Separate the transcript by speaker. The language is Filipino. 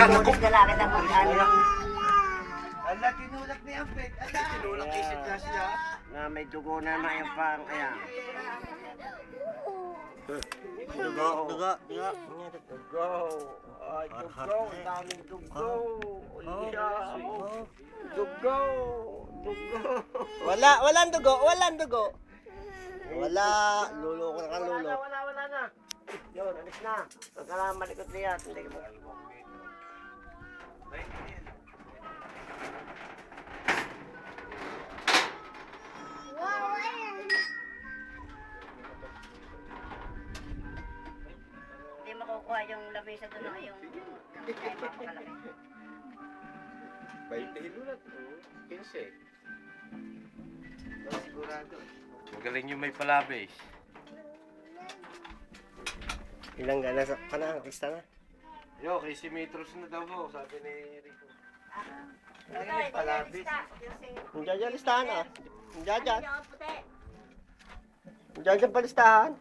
Speaker 1: Tinulat na lang kita mag-ano.
Speaker 2: Ala, tinulak ni Ampet. Ala, tinulak isip na siya.
Speaker 3: Na may dugo na naman yung pang, ayan. Dugo. Dugo. Ay, dugo. Ang daming dugo. Yeah. Dugo. Dugo.
Speaker 4: Walang dugo. Wala. Lulo ko na kang lulo.
Speaker 3: Wala na. Yun, alis na. Huwag ka lang malikot niya. Hindi mo.
Speaker 1: Hindi makukuha yung lamesa doon na yung ay mapakalaki.
Speaker 2: 20 inulat. 15. Sigurado.
Speaker 5: Magaling yung may palabis.
Speaker 4: Ilang gana sa kanang lista na.
Speaker 5: Yo, kay si Metros na daw ho, sabi ni Rico.
Speaker 2: Ay, palabis.
Speaker 4: Ang listahan ah. Ang jajan palistahan.